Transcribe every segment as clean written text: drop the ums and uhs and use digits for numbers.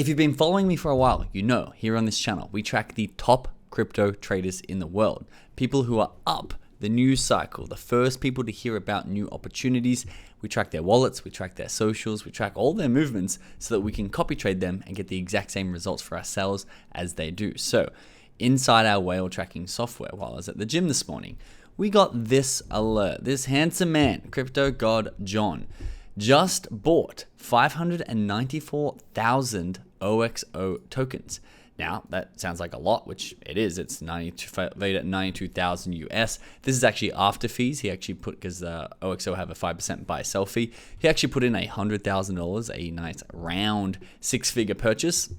If you've been following me for a while, you know here on this channel, we track the top crypto traders in the world. People who are up the news cycle, the first people to hear about new opportunities. We track their wallets, we track their socials, we track all their movements so that we can copy trade them and get the exact same results for ourselves as they do. So inside our whale tracking software, while I was at the gym this morning, we got this alert. This handsome man, CryptoGodJohn, just bought 594,000 OXO tokens. Now, that sounds like a lot, which it is. It's valued at 92,000 US. This is actually after fees. He actually put, because OXO have a 5% buy-sell fee, he actually put in $100,000, a nice round six-figure purchase.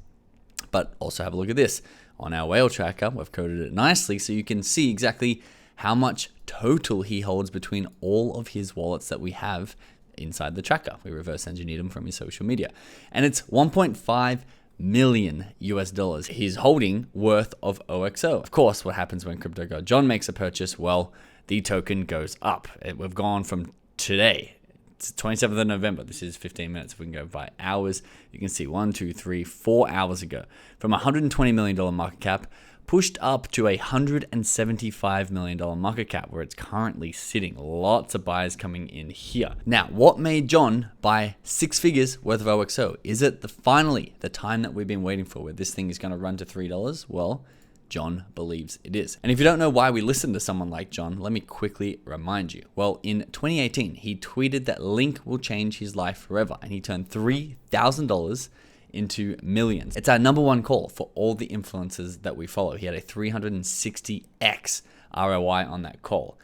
But also have a look at this. On our whale tracker, we've coded it nicely so you can see exactly how much total he holds between all of his wallets that we have inside the tracker. We reverse engineered him from his social media. And it's 1.5 million US dollars he's holding worth of OXO. Of course, what happens when CryptoGodJohn makes a purchase? Well, the token goes up. We've gone from today, it's 27th of November. This is 15 minutes. If we can go by hours, you can see 1, 2, 3, 4 hours ago, from $120 million market cap, pushed up to a $175 million market cap where it's currently sitting. Lots of buyers coming in here. Now, what made John buy six figures worth of OXO? Is it finally the time that we've been waiting for where this thing is going to run to $3? Well, John believes it is. And if you don't know why we listen to someone like John, let me quickly remind you. Well, in 2018, he tweeted that Link will change his life forever, and he turned $3,000 into millions. It's our number one call for all the influencers that we follow. He had a 360x ROI on that call.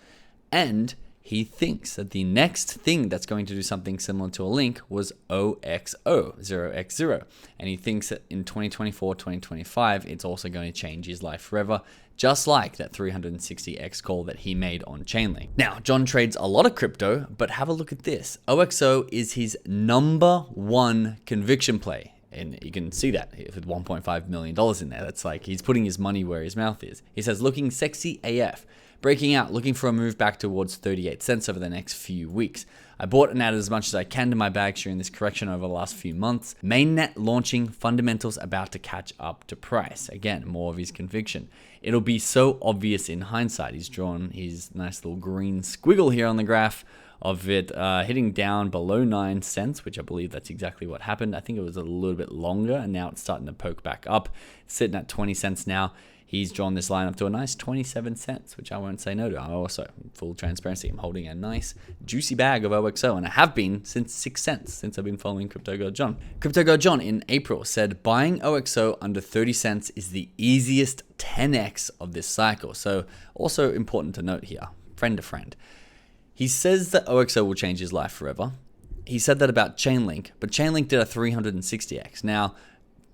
And he thinks that the next thing that's going to do something similar to a Link was OXO, 0x0. And he thinks that in 2024, 2025, it's also going to change his life forever, just like that 360x call that he made on Chainlink. Now, John trades a lot of crypto, but have a look at this. OXO is his number one conviction play. And you can see that with $1.5 million in there. That's like he's putting his money where his mouth is. He says, looking sexy AF. Breaking out, looking for a move back towards 38 cents over the next few weeks. I bought and added as much as I can to my bag during this correction over the last few months. Mainnet launching, fundamentals about to catch up to price. Again, more of his conviction. It'll be so obvious in hindsight. He's drawn his nice little green squiggle here on the graph of it hitting down below 9 cents, which I believe that's exactly what happened. I think it was a little bit longer, and now it's starting to poke back up. It's sitting at 20 cents now. He's drawn this line up to a nice 27 cents, which I won't say no to. I also, full transparency, I'm holding a nice juicy bag of OXO, and I have been since 6 cents, since I've been following CryptoGodJohn. CryptoGodJohn in April said, buying OXO under 30 cents is the easiest 10x of this cycle. So also important to note here, friend to friend. He says that OXO will change his life forever. He said that about Chainlink, but Chainlink did a 360x. Now,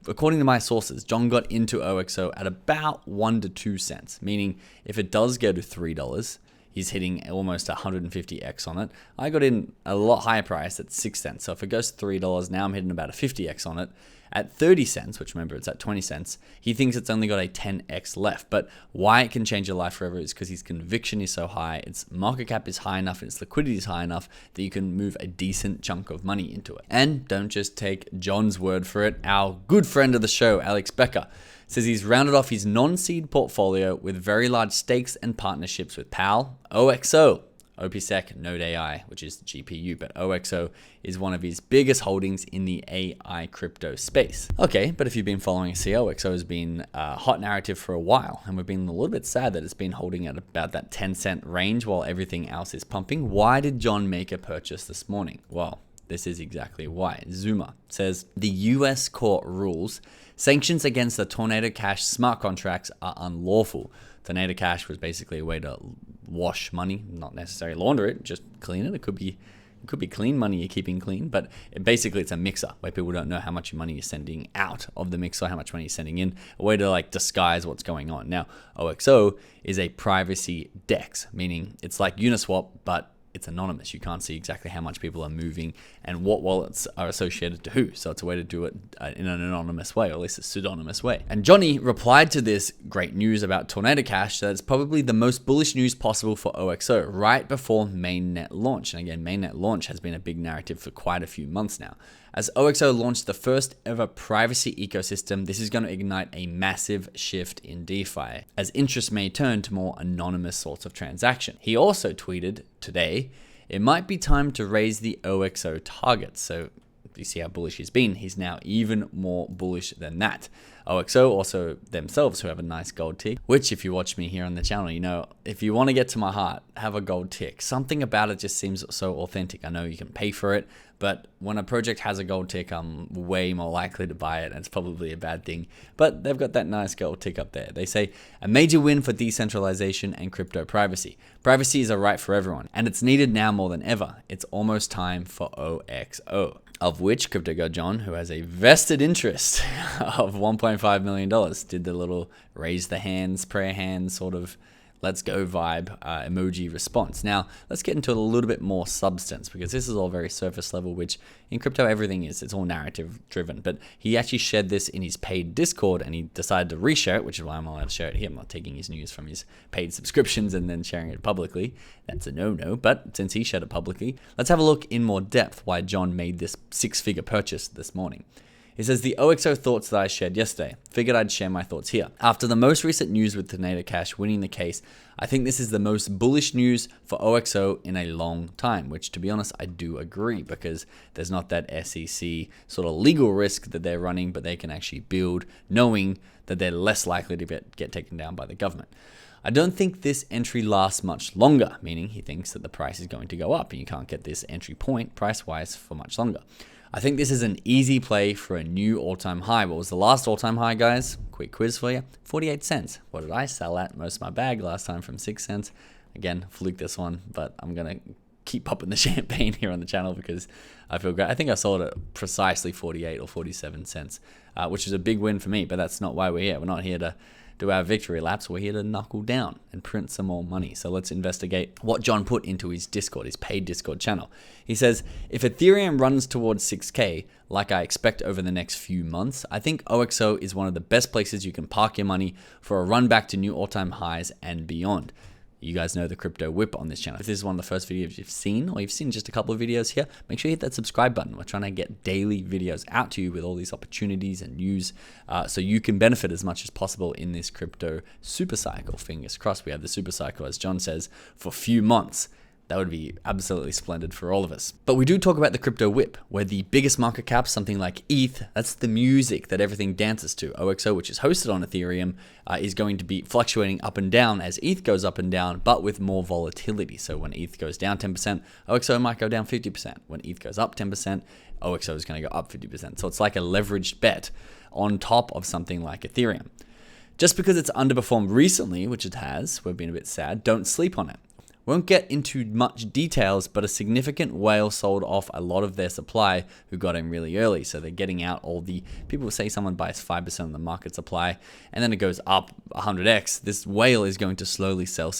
according to my sources, John got into OXO at about 1 to 2 cents, meaning if it does go to $3, he's hitting almost 150x on it. I got in a lot higher price at 6 cents. So if it goes to $3, now I'm hitting about a 50x on it. At 30 cents, which remember it's at 20 cents, he thinks it's only got a 10x left. But why it can change your life forever is because his conviction is so high, its market cap is high enough, and its liquidity is high enough that you can move a decent chunk of money into it. And don't just take John's word for it. Our good friend of the show, Alex Becker, says he's rounded off his non-seed portfolio with very large stakes and partnerships with PAL, OXO, OPSEC, Node AI, which is GPU, but OXO is one of his biggest holdings in the AI crypto space. Okay, but if you've been following us, OXO has been a hot narrative for a while, and we've been a little bit sad that it's been holding at about that 10-cent range while everything else is pumping. Why did John make a purchase this morning? Well, this is exactly why. Zuma says the US court rules sanctions against the Tornado Cash smart contracts are unlawful. Tornado Cash was basically a way to wash money, not necessarily launder it, just clean it. It could be clean money you're keeping clean, but basically it's a mixer where people don't know how much money you're sending out of the mixer, how much money you're sending in, a way to like disguise what's going on. Now, OXO is a privacy DEX, meaning it's like Uniswap, but it's anonymous. You can't see exactly how much people are moving and what wallets are associated to who. So it's a way to do it in an anonymous way, or at least a pseudonymous way. And Johnny replied to this great news about Tornado Cash that it's probably the most bullish news possible for OXO right before mainnet launch. And again, mainnet launch has been a big narrative for quite a few months now. As OXO launched the first ever privacy ecosystem, this is going to ignite a massive shift in DeFi, as interest may turn to more anonymous sorts of transaction. He also tweeted today, "It might be time to raise the OXO target." So you see how bullish he's been. He's now even more bullish than that. OXO also themselves, who have a nice gold tick, which if you watch me here on the channel, you know, if you want to get to my heart, have a gold tick. Something about it just seems so authentic. I know you can pay for it, but when a project has a gold tick, I'm way more likely to buy it, and it's probably a bad thing. But they've got that nice gold tick up there. They say, "A major win for decentralization and crypto privacy. Privacy is a right for everyone, and it's needed now more than ever. It's almost time for OXO." Of which CryptoGodJohn, who has a vested interest of $1.5 million, did the little raise the hands, prayer hands sort of let's go vibe emoji response. Now, let's get into a little bit more substance, because this is all very surface level, which in crypto everything is. It's all narrative driven. But he actually shared this in his paid Discord, and he decided to reshare it, which is why I'm allowed to share it here. I'm not taking his news from his paid subscriptions and then sharing it publicly. That's a no-no. But since he shared it publicly, let's have a look in more depth why John made this six-figure purchase this morning. He says, "The OXO thoughts that I shared yesterday. Figured I'd share my thoughts here. After the most recent news with Tornado Cash winning the case, I think this is the most bullish news for OXO in a long time," which, to be honest, I do agree, because there's not that SEC sort of legal risk that they're running, but they can actually build knowing that they're less likely to get taken down by the government. "I don't think this entry lasts much longer," meaning he thinks that the price is going to go up and you can't get this entry point price-wise for much longer. "I think this is an easy play for a new all-time high." What was the last all-time high, guys? Quick quiz for you. 48 cents. What did I sell at? Most of my bag last time from 6 cents. Again, fluke this one, but I'm going to keep popping the champagne here on the channel because I feel great. I think I sold it at precisely 48 or 47 cents, which is a big win for me, but that's not why we're here. We're not here to do our victory laps. We're here to knuckle down and print some more money. So let's investigate what John put into his Discord, his paid Discord channel. He says, "If Ethereum runs towards 6K, like I expect over the next few months, I think OXO is one of the best places you can park your money for a run back to new all-time highs and beyond." You guys know the crypto whip on this channel. If this is one of the first videos you've seen, or you've seen just a couple of videos here, make sure you hit that subscribe button. We're trying to get daily videos out to you with all these opportunities and news, so you can benefit as much as possible in this crypto super cycle. Fingers crossed we have the super cycle, as John says, for a few months. That would be absolutely splendid for all of us. But we do talk about the crypto whip, where the biggest market cap, something like ETH, that's the music that everything dances to. OXO, which is hosted on Ethereum, is going to be fluctuating up and down as ETH goes up and down, but with more volatility. So when ETH goes down 10%, OXO might go down 50%. When ETH goes up 10%, OXO is going to go up 50%. So it's like a leveraged bet on top of something like Ethereum. Just because it's underperformed recently, which it has, we've been a bit sad, don't sleep on it. Won't get into much details, but a significant whale sold off a lot of their supply who got in really early. So they're getting out all the, people say someone buys 5% of the market supply and then it goes up 100x. This whale is going to slowly sell.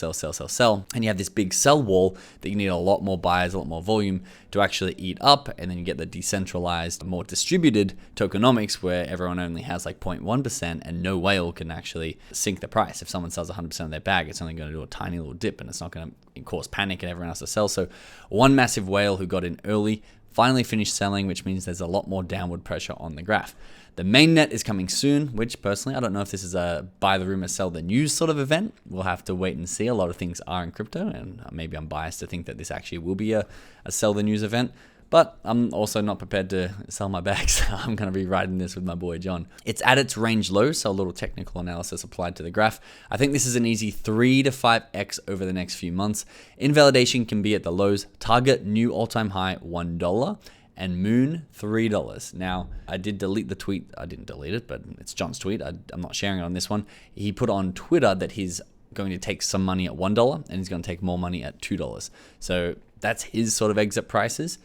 And you have this big sell wall that you need a lot more buyers, a lot more volume to actually eat up. And then you get the decentralized, more distributed tokenomics where everyone only has like 0.1% and no whale can actually sink the price. If someone sells 100% of their bag, it's only going to do a tiny little dip and it's not going to cause panic and everyone else to sell. So one massive whale who got in early finally finished selling, which means there's a lot more downward pressure on the graph. The mainnet is coming soon, which personally, I don't know if this is a buy the rumor, sell the news sort of event. We'll have to wait and see. A lot of things are in crypto, and maybe I'm biased to think that this actually will be a sell the news event. But I'm also not prepared to sell my bags. I'm going to be riding this with my boy John. It's at its range low, so a little technical analysis applied to the graph. I think this is an easy 3 to 5x over the next few months. Invalidation can be at the lows. Target new all-time high $1 and moon $3. Now, I did delete the tweet. I didn't delete it, but it's John's tweet. I'm not sharing it on this one. He put on Twitter that he's going to take some money at $1 and he's going to take more money at $2. So that's his sort of exit prices,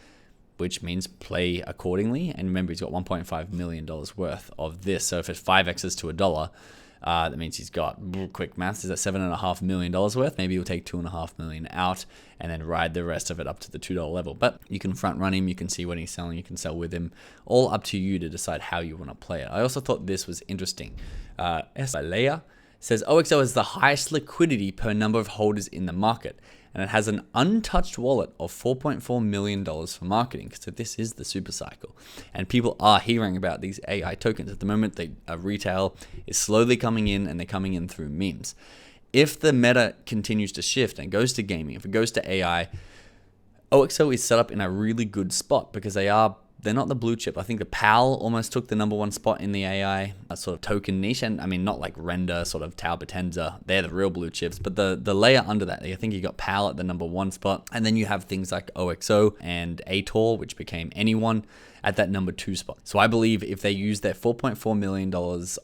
which means play accordingly. And remember, he's got $1.5 million worth of this. So if it 5x's to $1, that means he's got, quick maths, is that $7.5 million worth? Maybe he'll take $2.5 million out and then ride the rest of it up to the $2 level. But you can front run him, you can see when he's selling, you can sell with him. All up to you to decide how you want to play it. I also thought this was interesting. Leia says OXO has the highest liquidity per number of holders in the market, and it has an untouched wallet of $4.4 million for marketing. So this is the super cycle, and people are hearing about these AI tokens. At the moment, retail is slowly coming in, and they're coming in through memes. If the meta continues to shift and goes to gaming, if it goes to AI, OXO is set up in a really good spot because they're not the blue chip. I think the PAL almost took the #1 spot in the AI sort of token niche. And I mean, not like Render, sort of Tau Potenza. They're the real blue chips. But the layer under that, I think you got PAL at the #1 spot. And then you have things like OXO and ATOR, which became Anyone, at that #2 spot. So I believe if they use their $4.4 million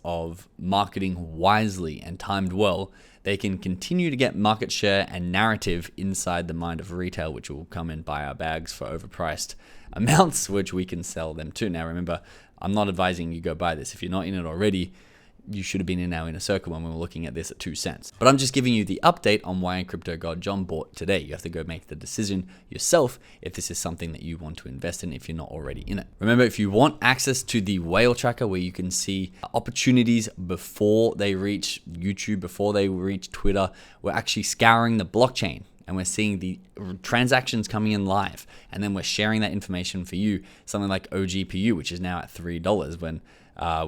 of marketing wisely and timed well, they can continue to get market share and narrative inside the mind of retail, which will come and buy our bags for overpriced amounts, which we can sell them to. Now, remember, I'm not advising you go buy this. If you're not in it already, you should have been in our inner circle when we were looking at this at 2 cents. But I'm just giving you the update on why CryptoGodJohn bought today. You have to go make the decision yourself if this is something that you want to invest in if you're not already in it. Remember, if you want access to the whale tracker where you can see opportunities before they reach YouTube, before they reach Twitter, we're actually scouring the blockchain. And we're seeing the transactions coming in live. And then we're sharing that information for you. Something like OGPU, which is now at $3 when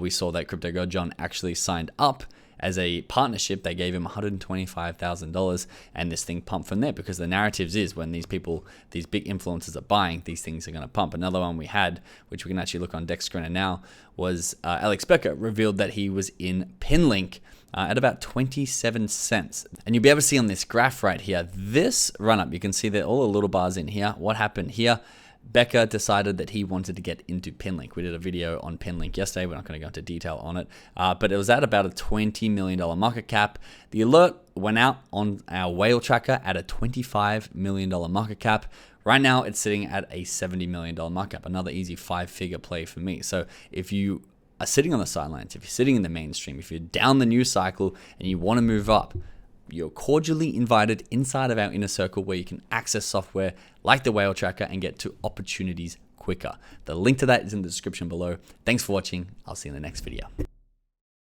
we saw that CryptoGodJohn actually signed up as a partnership. They gave him $125,000 and this thing pumped from there, because the narratives is when these big influencers are buying, these things are going to pump. Another one we had, which we can actually look on Dex Screener now, was Alex Becker revealed that he was in Pinlink at about 27 cents. And you'll be able to see on this graph right here, this run up, you can see that all the little bars in here. What happened here? Becker decided that he wanted to get into Pinlink. We did a video on Pinlink yesterday. We're not going to go into detail on it, but it was at about a $20 million market cap. The alert went out on our whale tracker at a $25 million market cap. Right now, it's sitting at a $70 million market cap, another easy 5-figure play for me. So if you are sitting on the sidelines, if you're sitting in the mainstream, if you're down the news cycle and you want to move up, you're cordially invited inside of our inner circle where you can access software like the whale tracker and get to opportunities quicker. The link to that is in the description below. Thanks for watching. I'll see you in the next video.